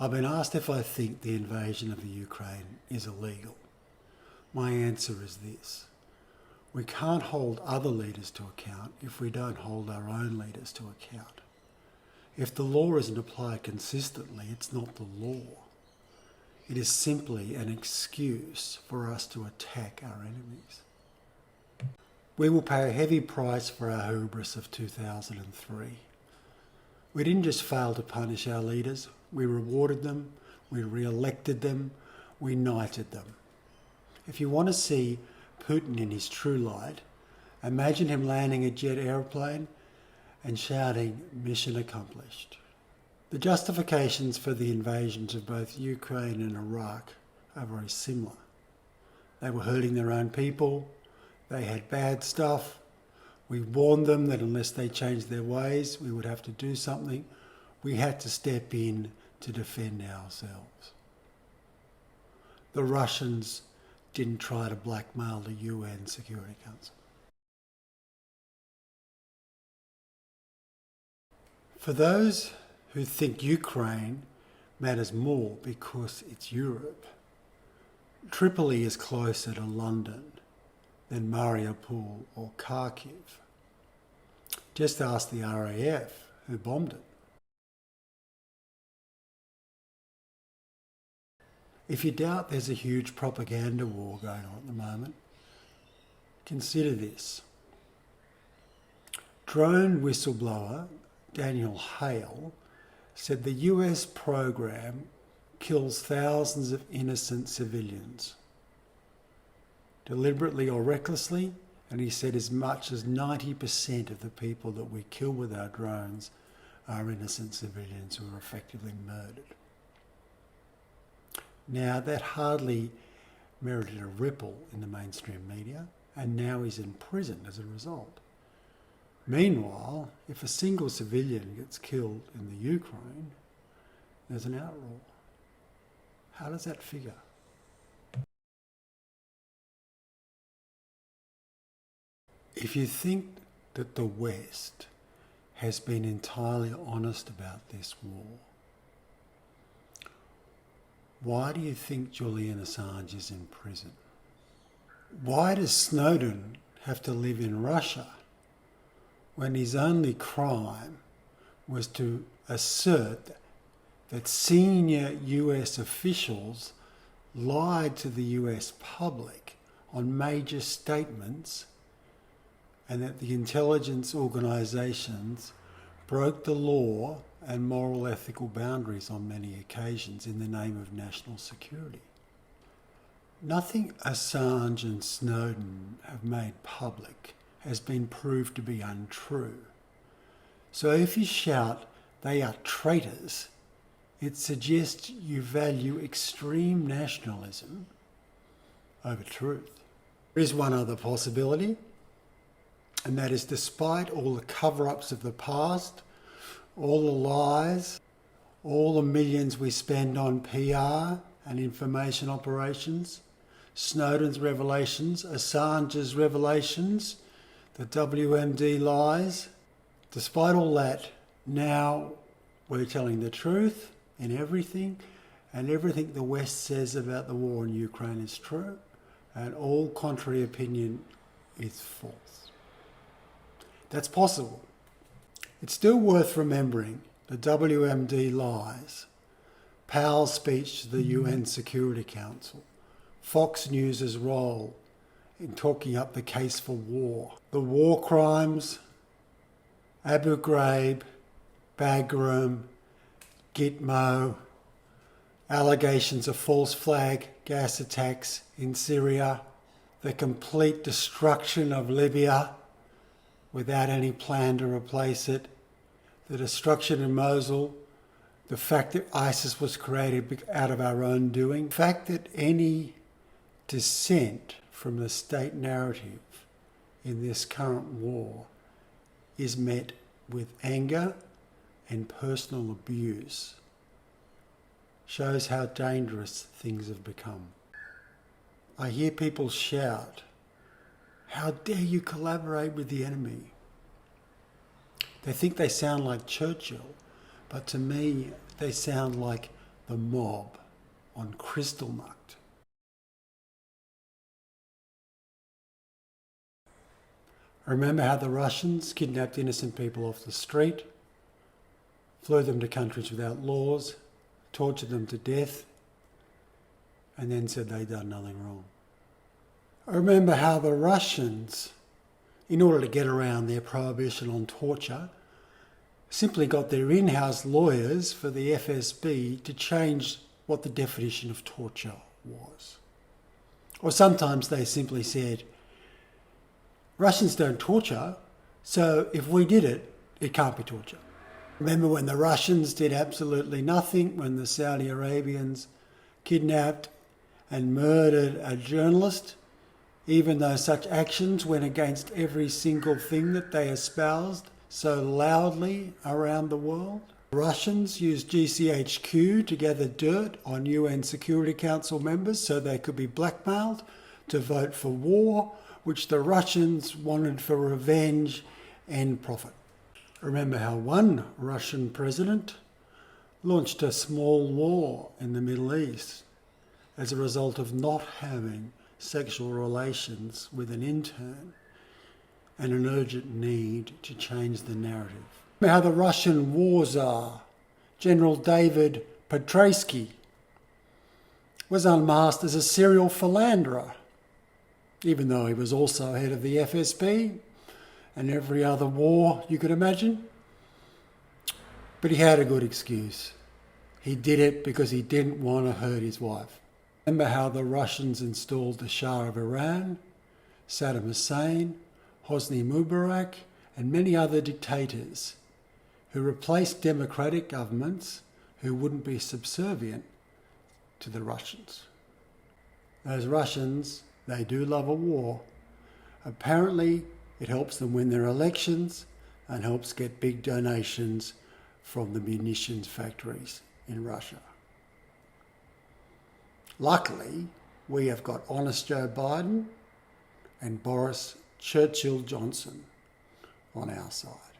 I've been asked if I think the invasion of the Ukraine is illegal. My answer is this. We can't hold other leaders to account if we don't hold our own leaders to account. If the law isn't applied consistently, it's not the law. It is simply an excuse for us to attack our enemies. We will pay a heavy price for our hubris of 2003. We didn't just fail to punish our leaders, we rewarded them, we re-elected them, we knighted them. If you want to see Putin in his true light, imagine him landing a jet aeroplane and shouting, "Mission accomplished." The justifications for the invasions of both Ukraine and Iraq are very similar. They were hurting their own people, they had bad stuff. We warned them that unless they changed their ways, we would have to do something. We had to step in to defend ourselves. The Russians didn't try to blackmail the UN Security Council. For those who think Ukraine matters more because it's Europe, Tripoli is closer to London than Mariupol or Kharkiv. Just ask the RAF who bombed it. If you doubt there's a huge propaganda war going on at the moment, consider this. Drone whistleblower Daniel Hale said the US program kills thousands of innocent civilians, deliberately or recklessly, and he said as much as 90% of the people that we kill with our drones are innocent civilians who are effectively murdered. Now, that hardly merited a ripple in the mainstream media, and now he's in prison as a result. Meanwhile, if a single civilian gets killed in the Ukraine, there's an outroar. How does that figure? If you think that the West has been entirely honest about this war, why do you think Julian Assange is in prison? Why does Snowden have to live in Russia when his only crime was to assert that senior US officials lied to the US public on major statements and that the intelligence organisations broke the law and moral ethical boundaries on many occasions in the name of national security? Nothing Assange and Snowden have made public has been proved to be untrue. So if you shout they are traitors, it suggests you value extreme nationalism over truth. There is one other possibility, and that is despite all the cover-ups of the past, all the lies, all the millions we spend on PR and information operations, Snowden's revelations, Assange's revelations, the WMD lies, despite all that, now we're telling the truth in everything, and everything the West says about the war in Ukraine is true, and all contrary opinion is false. That's possible. It's still worth remembering the WMD lies, Powell's speech to the UN Security Council, Fox News' role in talking up the case for war, the war crimes, Abu Ghraib, Bagram, Gitmo, allegations of false flag gas attacks in Syria, the complete destruction of Libya without any plan to replace it, the destruction in Mosul, the fact that ISIS was created out of our own doing, the fact that any dissent from the state narrative in this current war is met with anger and personal abuse shows how dangerous things have become. I hear people shout, "How dare you collaborate with the enemy?" They think they sound like Churchill, but to me, they sound like the mob on Kristallnacht. Remember how the Russians kidnapped innocent people off the street, flew them to countries without laws, tortured them to death, and then said they'd done nothing wrong. Remember how the Russians, in order to get around their prohibition on torture, simply got their in-house lawyers for the FSB to change what the definition of torture was. Or sometimes they simply said, Russians don't torture, so if we did it, it can't be torture. Remember when the Russians did absolutely nothing, when the Saudi Arabians kidnapped and murdered a journalist, even though such actions went against every single thing that they espoused so loudly around the world? Russians used GCHQ to gather dirt on UN Security Council members so they could be blackmailed to vote for war, which the Russians wanted for revenge and profit. Remember how one Russian president launched a small war in the Middle East as a result of not having sexual relations with an intern and an urgent need to change the narrative. Remember how the Russian war czar, General David Petraeusky, was unmasked as a serial philanderer, even though he was also head of the FSB and every other war you could imagine. But he had a good excuse. He did it because he didn't want to hurt his wife. Remember how the Russians installed the Shah of Iran, Saddam Hussein, Hosni Mubarak, and many other dictators who replaced democratic governments who wouldn't be subservient to the Russians. Those Russians, they do love a war. Apparently, it helps them win their elections and helps get big donations from the munitions factories in Russia. Luckily, we have got honest Joe Biden and Boris Churchill Johnson on our side.